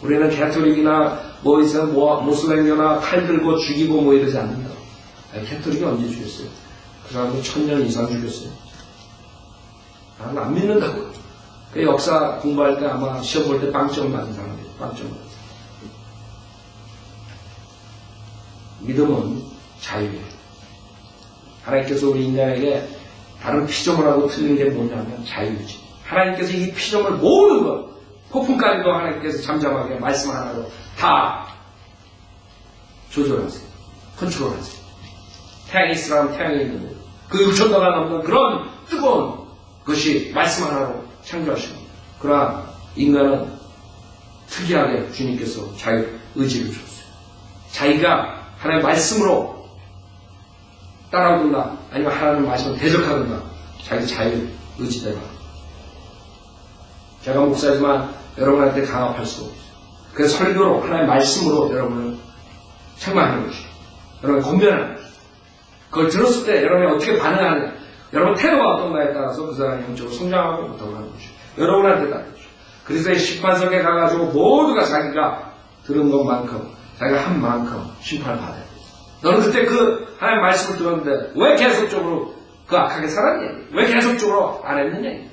우리는 가톨릭이나 모슬렘이나 칼 들고 죽이고 뭐 이러지 않는다. 가톨릭이 언제 죽였어요? 그 사람은 1000년 이상 죽였어요. 나는 안 믿는다고. 그 역사 공부할 때 아마 시험 볼 때 빵점 맞은 사람들이 빵점 맞은. 믿음은 자유예요. 하나님께서 우리 인간에게 다른 피조물 하고 틀린 게 뭐냐면 자유지. 하나님께서 이 피조물 모든 것, 폭풍까지도 하나님께서 잠잠하게 말씀 하나로 다 조절하세요. 컨트롤하세요. 태양이 있으라면 태양이 있는 거예요. 그 6천도가 넘는 그런 뜨거운 것이 말씀 하나로 창조하십니다. 그러나 인간은 특이하게 주님께서 자유 의지를 줬어요. 자기가 하나님의 말씀으로 따라오든가 아니면 하나님의 말씀을 대적하든가 자기 자유 의지대로. 제가 목사지만 여러분한테 강압할 수 없어요. 그래서 설교로 하나님의 말씀으로 여러분을 책망하는 것이죠. 여러분을 권면하는 것이죠. 그걸 들었을 때 여러분이 어떻게 반응하느냐, 여러분 태도가 어떤가에 따라서 그 사람이 영적으로 성장하고 못하고 하는 것이죠. 여러분한테 따르죠. 그래서 심판석에 가가지고 모두가 자기가 들은 것만큼 자기가 한 만큼 심판을 받아야 돼요. 너는 그때 그 하나님의 말씀을 들었는데 왜 계속적으로 그 악하게 살았냐? 왜 계속적으로 안 했느냐?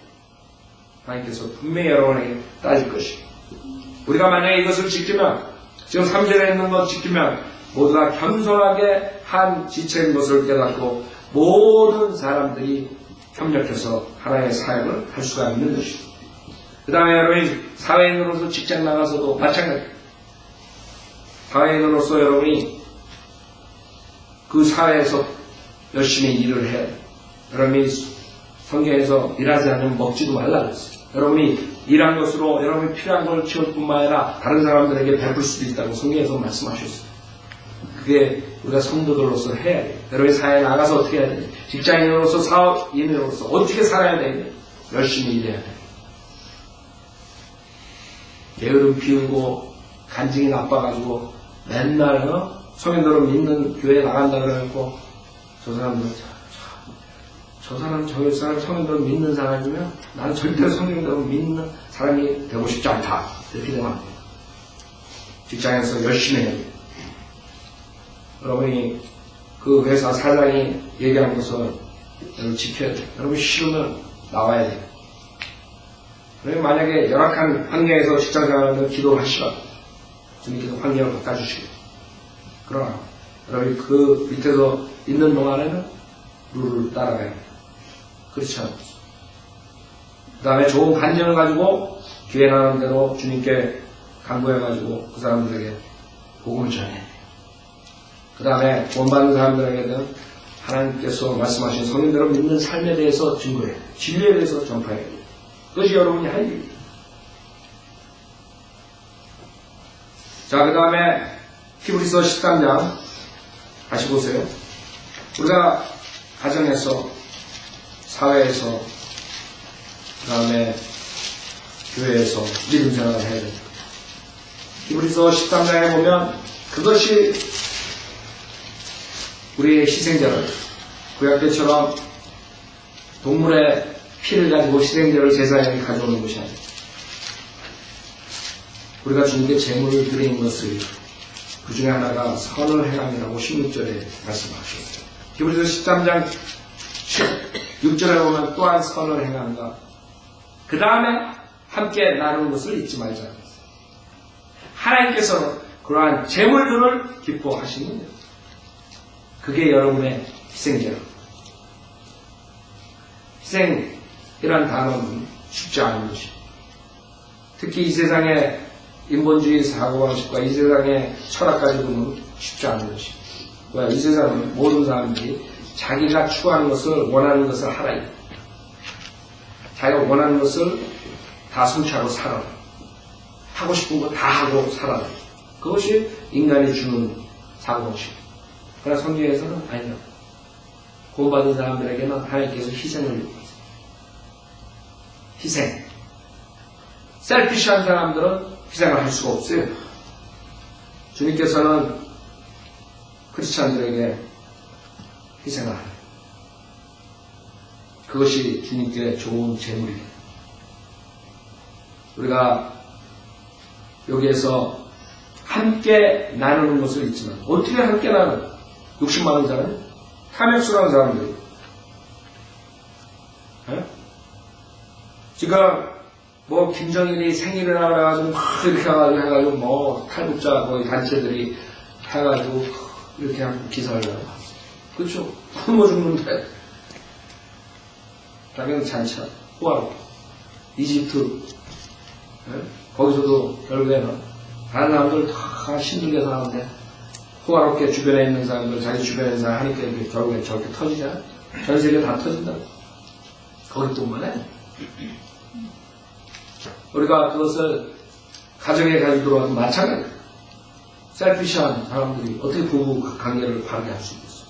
하나님께서 분명히 여러분에게 따질 것입니다. 우리가 만약에 이것을 지키면, 지금 3절에 있는 것 지키면 모두가 겸손하게 한 지체인 것을 깨닫고 모든 사람들이 협력해서 하나님의 사역을 할 수가 있는 것입니다. 그 다음에 여러분이 사회인으로서 직장 나가서도 마찬가지입니다. 사회인으로서 여러분이 그 사회에서 열심히 일을 해야 돼요. 여러분이 성경에서 일하지 않으면 먹지도 말라 그랬어요. 여러분이 일한 것으로 여러분이 필요한 걸 채울 뿐만 아니라 다른 사람들에게 베풀 수도 있다고 성경에서 말씀하셨어요. 그게 우리가 성도들로서 해야 돼요. 여러분이 사회에 나가서 어떻게 해야 돼요? 직장인으로서 사업인으로서 어떻게 살아야 돼요? 열심히 일해야 돼요. 게으름 피우고 간증이 나빠가지고 맨날 성인들은 믿는 교회에 나간다 그래갖고 저 사람은 저 사람 성인들은 믿는 사람이면 나는 절대 성인들은 믿는 사람이 되고 싶지 않다. 이렇게 되면 안 돼요. 직장에서 열심히 해야 돼요. 여러분이 그 회사 사장이 얘기한 것을 여러분 지켜야 돼요. 여러분 싫으면 나와야 돼요. 그러면 만약에 열악한 환경에서 직장생활하는데 기도를 하시라. 주님께서 환경을 바꿔주시고. 그러나 여러분이 그 밑에서 있는 동안에는 룰을 따라가야 돼요. 그렇지 않습니다. 그 다음에 좋은 간증을 가지고 교회 나가는 대로 주님께 간구해가지고 그 사람들에게 복음을 전해야 돼요. 그 다음에 구원받는 사람들에게는 하나님께서 말씀하신 성인들을 믿는 삶에 대해서 증거해야 돼요. 진리에 대해서 전파해야 돼요. 그것이 여러분이 할 일이에요. 자, 그 다음에 히브리서 13장 다시 보세요. 우리가 가정에서, 사회에서, 그 다음에 교회에서 믿음 생활을 해야 됩니다. 히브리서 13장에 보면 그것이 우리의 희생제를, 구약 때처럼 동물의 피를 가지고 희생제를 제사장이 가져오는 것이 아니에요. 우리가 주님께 제물을 드리는 것을 그 중에 하나가 선을 행함이라고 16절에 말씀하셨어요. 히브리서 13장 16절에 보면 또한 선을 행한다. 그 다음에 함께 나누는 것을 잊지 말자. 하나님께서는 그러한 제물들을 기뻐하시는 거예요. 그게 여러분의 희생제라. 희생이란 단어는 쉽지 않은 것이에요. 특히 이 세상의 인본주의 사고방식과 이 세상의 철학 가지고는 쉽지 않은 것이에요. 이 세상은 모든 사람들이 자기가 추구하는 것을, 원하는 것을 하라. 자기가 원하는 것을 다 성취하고 살아라. 하고 싶은 거 다 하고 살아라. 그것이 인간이 주는 사고방식이에요. 그러나 성경에서는 아니다. 구원받은 사람들에게는 하나님께서 희생을 요구하세요. 희생. 셀피시한 사람들은 희생을 할 수가 없어요. 주님께서는 크리스찬들에게 희생을 하라. 그것이 주님께 좋은 제물이에요. 우리가 여기에서 함께 나누는 것을 잊지만 어떻게 함께 나누는? 욕심 많은 사람? 탐욕스러운 사람들. 지금 뭐 김정일이 생일을 하려가지고 막 이렇게 해가지고 뭐 탈북자 거의 단체들이 해가지고 이렇게 하고 기사를 내요. 그렇죠? 굶어 죽는데 자기는 잔치 호화롭게 이집트 거기서도 결국에는 다른 사람들 다 힘들게 사는데 호화롭게 주변에 있는 사람들 자기 주변에 있는 사람 하니까 이렇게 결국에 저렇게 터지잖아. 전 세계 다 터진다. 거기뿐만 해. 우리가 그것을 가정에 가지고 들어와도 마찬가지예요. 셀피시한 사람들이 어떻게 부부 관계를 바르게 할 수 있겠어?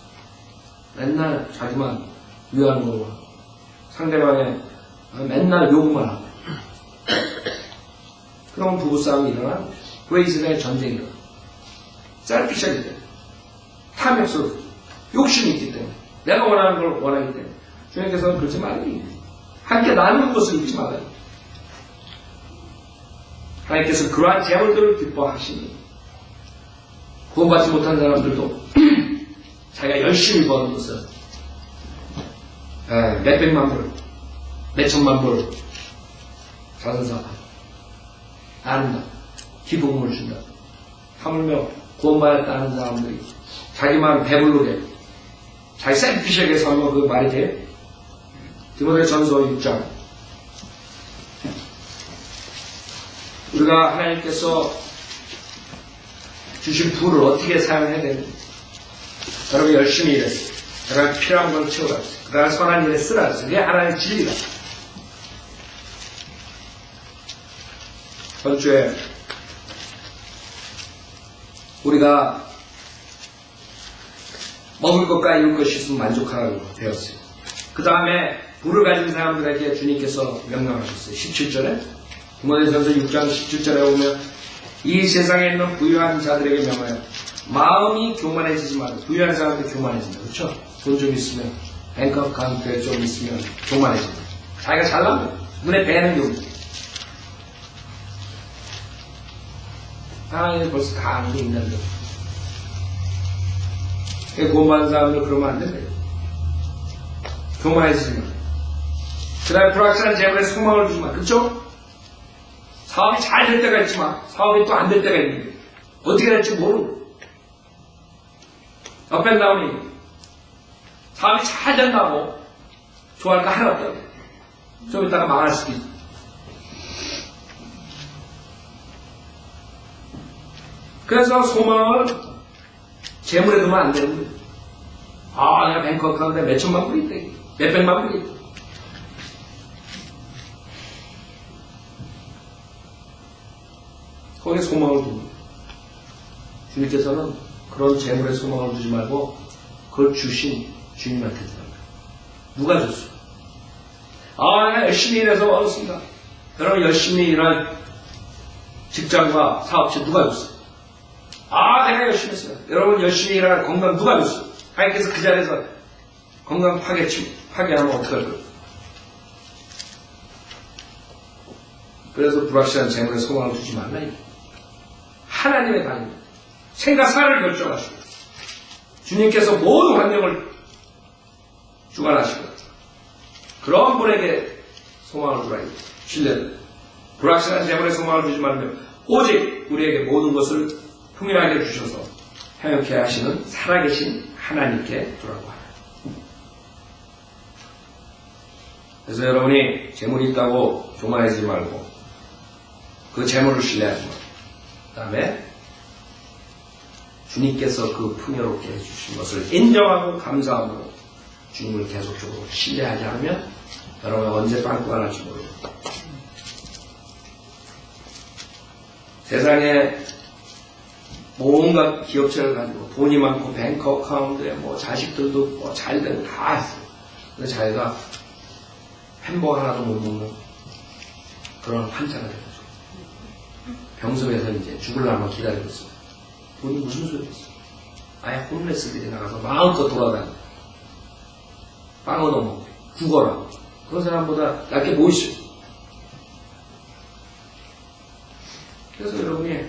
맨날 자기만 위하는 거고 상대방의 맨날 욕만 하고 그럼 부부싸움이 일어나는 거죠. 왜 이 세상에 전쟁이 일어나? 셀피시하기 때문에 탐욕스러워 욕심이 있기 때문에 내가 원하는 걸 원하기 때문에 주님께서는 그러지 말아요. 함께 나누는 것을 잊지 말아요. 하나님께서 그러한 재물들을 기뻐하시니 구원받지 못한 사람들도 자기가 열심히 버는 것을 몇백만 불, 몇천만 불 자선사 나눈다. 기부금을 준다. 하물며 구원받았다는 사람들이 자기만 배부르게 자기 셀피시하게 살면 그 말이 돼? 디모데전서 6장 우리가 하나님께서 주신 부를 어떻게 사용해야 되는지 여러분 열심히 일했어요. 여러분 필요한 걸 채워갔어요. 그 다음에 선한 일에 쓰라고 그게 하나님의 진리다. 전주에 우리가 먹을 것과 입을 것이 있으면 만족하라고 배웠어요. 그 다음에 부를 가진 사람들에게 주님께서 명령하셨어요. 17절에 디모데전서 6장 17절에 보면 이 세상에 있는 부유한 자들에게 명하여 마음이 교만해지지 말고 부유한 사람들 교만해진다. 그렇죠? 돈 좀 있으면 뱅크 어카운트에 좀 있으면 교만해진다. 자기가 잘나면 눈에 뵈는 게 없는. 하나님이 벌써 다 아는 게 있는데 고만한 사람들 그러면 안 된대요. 교만해지지 마. 그 다음에 불확실한 재물에 소망을 주지 마. 그쵸? 사업이 잘 될 때가 있지만 사업이 또 안 될 때가 있는데 어떻게 될지 모르고 업앤다운이 사업이 잘 된다고 좋아할 거 하나 없다고 좀 이따가 망할 수도 있어. 그래서 소망을 재물에 두면 안 되는 거예요. 아, 내가 뱅크 어카운트에 몇 천만 불이 있대. 몇 백만 불이 있대. 거기에 소망을 두고 주님께서는 그런 재물에 소망을 두지 말고 그걸 주신 주님한테 주는 거예요. 누가 줬어요? 아, 내가 열심히 일해서 얻었습니다. 여러분 열심히 일한 직장과 사업체 누가 줬어요? 아, 내가 열심히 했어요. 여러분 열심히 일하는 건강 누가 줬어요? 하나님께서 그 자리에서 건강 파괴하면 어떡할 거예요? 그래서 불확실한 재물에 소망을 두지 말라. 하나님의 당입니다. 생과 사를 결정하시고 주님께서 모든 환경을 주관하시고 그런 분에게 소망을 두라. 신뢰는 불확실한 재물에 소망을 두지 말며 오직 우리에게 모든 것을 풍요하게 주셔서 행복해 하시는 살아계신 하나님께 두라고 하라. 그래서 여러분이 재물이 있다고 교만해지지 말고 그 재물을 신뢰하지 말고 그 다음에 주님께서 그 풍요롭게 해주신 것을 인정하고 감사하고 주님을 계속적으로 신뢰하지 않으면 여러분 언제 빵꾸가 날지 모릅니다. 세상에 온갖 기업체를 가지고 돈이 많고 뱅크 어카운트에 뭐 자식들도 뭐 잘되고 다 했어요. 근데 자기가 햄버거 하나도 못 먹는 그런 환자가 되죠. 병석에서 이제 죽으려면 기다리고 있어요. 돈이 무슨 소리겠어요? 아예 홈레스들이 나가서 마음껏 돌아다니고 빵 얻어먹고 죽어라. 그런 사람보다 낫게 뭐 있어요? 그래서 여러분이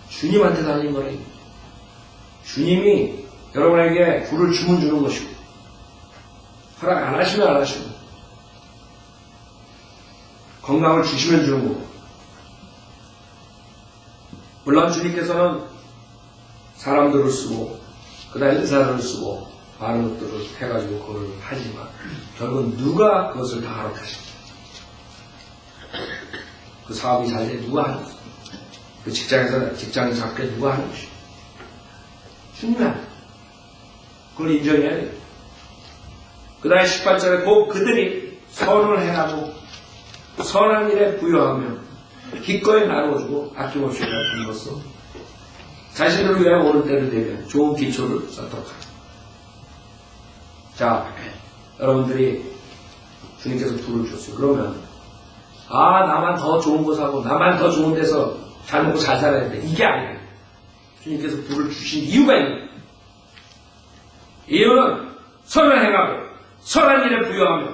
주님한테 달린 거래. 주님이 여러분에게 불을 주면 주는 것이고 허락 안 하시면 안 하시고 건강을 주시면 주는 거고 물론 주님께서는 사람들을 쓰고 그 다음에 의사를 쓰고 많은 것들을 해가지고 그걸 하지만 결국은 누가 그것을 다 하러 가십니까? 그 사업이 잘 돼 누가 하는 거죠? 그 직장에서 직장이 작게 누가 하는 것이죠? 주님이 하는 거죠. 그걸 인정해야 돼요. 그 다음에 18절에 곧 그들이 선을 행하고 선한 일에 부여하며 기꺼이 나눠주고 아낌없이 베푸는 것으로 자신들을 위하여 오는 때를 대비하여 좋은 기초를 쌓도록 하라. 자, 여러분들이 주님께서 불을 주셨어요. 그러면 나만 더 좋은 거 사고 나만 더 좋은 데서 잘 먹고 잘 살아야 돼. 이게 아니에요. 주님께서 불을 주신 이유가 있는 거예요. 이유는 선을 행하고 선한 일에 부여하며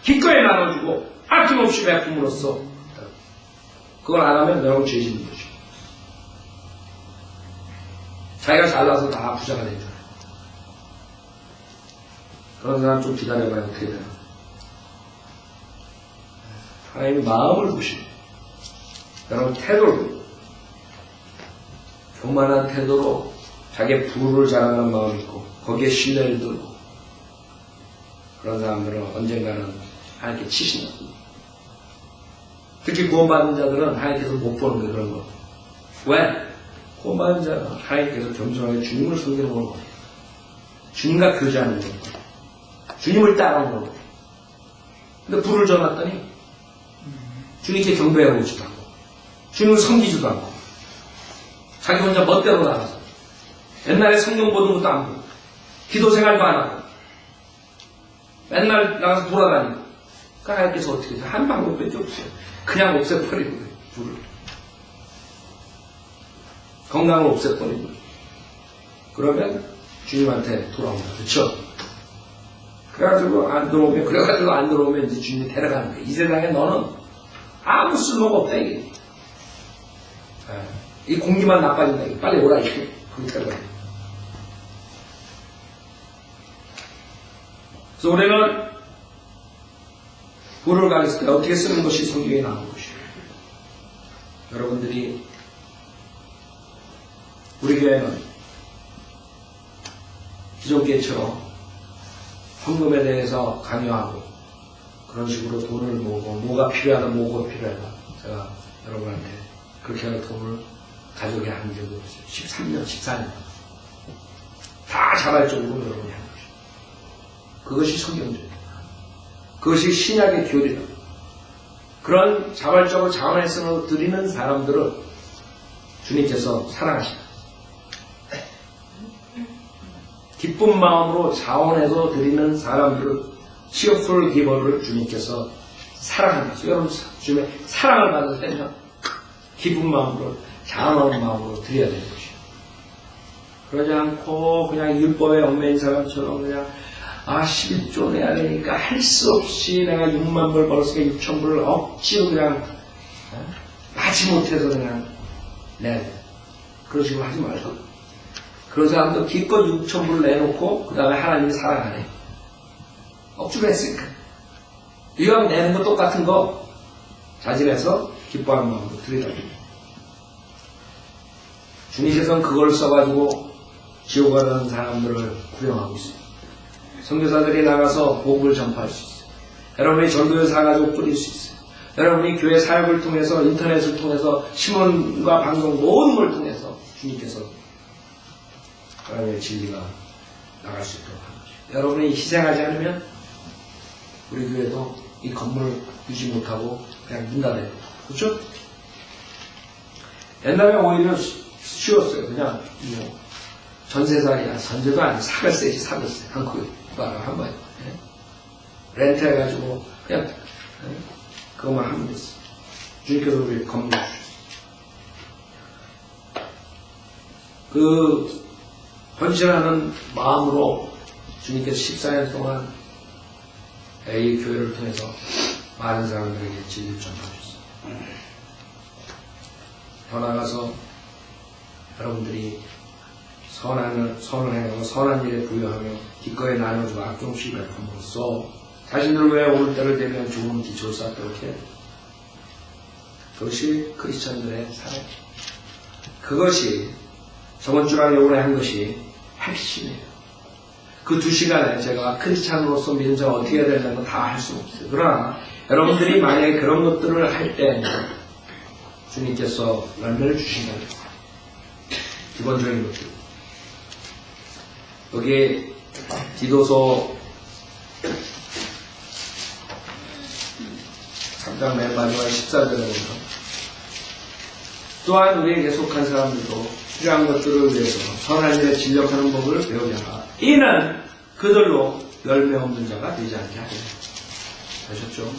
기꺼이 나눠주고 아낌없이 베품으로써 그걸 안 하면 여러분 죄 짓는 거죠. 자기가 잘나서 다 부자가 된 줄 알아요. 그런 사람 좀 기다려봐야 어떻게 되나. 하나님이 마음을 보시고 여러분 태도를 교만한 태도로 자기의 부를 자랑하는 마음이 있고 거기에 신뢰를 들고 그런 사람들은 언젠가는 하나님께 치신다. 특히 구원받은 자들은 하나님께서 못 보는 게 그런 거. 왜? 구원받은 자는 하나님께서 겸손하게 주님을 섬기는 거고 주님과 교제하는 거고 주님을 따라오는 거고 근데 불을 줘놨더니 주님께 경배하고 오지도 않고 주님을 섬기지도 않고 자기 혼자 멋대로 나가서 옛날에 성경 보는 것도 안 보고 기도 생활도 안 하고 맨날 나가서 돌아다니고 하나님께서 어떻게 해서 한 방법밖에 없어요. 그냥 없애버리고 불을 건강을 없애버리고 그러면 주님한테 돌아옵니다. 그렇죠? 그래가지고 안 들어오면 이제 주님이 데려가는 거예요. 이 세상에 너는 아무 쓸모가 없다 이게. 이 공기만 나빠진다 이게. 빨리 오라 이게. 그렇게 데려가요. 그래서 우리는 불을 가졌을 때 어떻게 쓰는 것이 성경에 나오는 것이에요. 여러분들이 우리 교회는 기존 교회처럼 헌금에 대해서 강요하고 그런 식으로 돈을 모으고 뭐가 필요하다 뭐가 필요하다 제가 여러분한테 그렇게 하는 돈을 가족이 한 적이 없어요. 13년 14년 다 자발적으로 여러분이 하는 것이죠. 그것이 성경적입니다. 그것이 신약의 교리다. 그런 자발적으로 자원해서 드리는 사람들을 주님께서 사랑하십니다. 기쁜 마음으로 자원해서 드리는 사람들을 cheerful giver를 주님께서 사랑합니다. 여러분 주님의 사랑을 받을 때는 기쁜 마음으로 자원하는 마음으로 드려야 되는 것이에요. 그러지 않고 그냥 율법에 얽매인 사람처럼 그냥 11조 내야 되니까 할 수 없이 내가 6만 불 벌었으니까 6천 불을 억지로 그냥 마지못해서 그냥 내야 돼. 그런 식으로 하지 말고 그런 사람도 기껏 6천 불을 내놓고 그 다음에 하나님이 사랑하네. 억지로 했으니까. 이왕 내는 거 똑같은 거 자진해서 기뻐하는 마음으로 드리라. 주님께서는 그걸 써가지고 지옥 가는 사람들을 구령하고 있어요. 선교사들이 나가서 복음을 전파할 수 있어요. 여러분이 전도에 사가지고 뿌릴 수 있어요. 여러분이 교회 사역을 통해서 인터넷을 통해서 신문과 방송 모든 걸 통해서 주님께서 하나님의 진리가 나갈 수 있도록 하는 거죠. 여러분이 희생하지 않으면 우리 교회도 이 건물 유지 못하고 그냥 문 닫아요. 그렇죠? 옛날에 오히려 쉬웠어요. 그냥 뭐 전세살이야. 전세도 아니고 사글세지 사글세. 한국에 한 번에 렌트 해가지고 그냥 그것만 하면 됐어요. 주님께서 우리 건물 주셨어요. 그 헌신하는 마음으로 주님께서 14년 동안 이 교회를 통해서 많은 사람들에게 진리를 전파하셨어요. 더 나아가서 여러분들이 선을 행하고 선한 일에 부여하며 기꺼이 나눠주고 악종시 베품으로써 자신들 외에 오를 때를 되면 좋은 기초를 쌓도록 해요. 그것이 크리스천들의 사랑. 그것이 저번 주랑 요번에 한 것이 핵심이에요. 그 2시간에 제가 크리스찬으로서 믿는 자가 어떻게 해야 되는 건 다 할 수 없어요. 그러나 여러분들이 만약에 그런 것들을 할 때 주님께서 열매를 주신다면 기본적인 것들 여기 디도서 3장 맨 마지막 14절에 보면 또한 우리에게 속한 사람들도 필요한 것들을 위해서 선한 일에 진력하는 법을 배우자. 이는 그들로 열매 없는 자가 되지 않게 하리라. 아셨죠?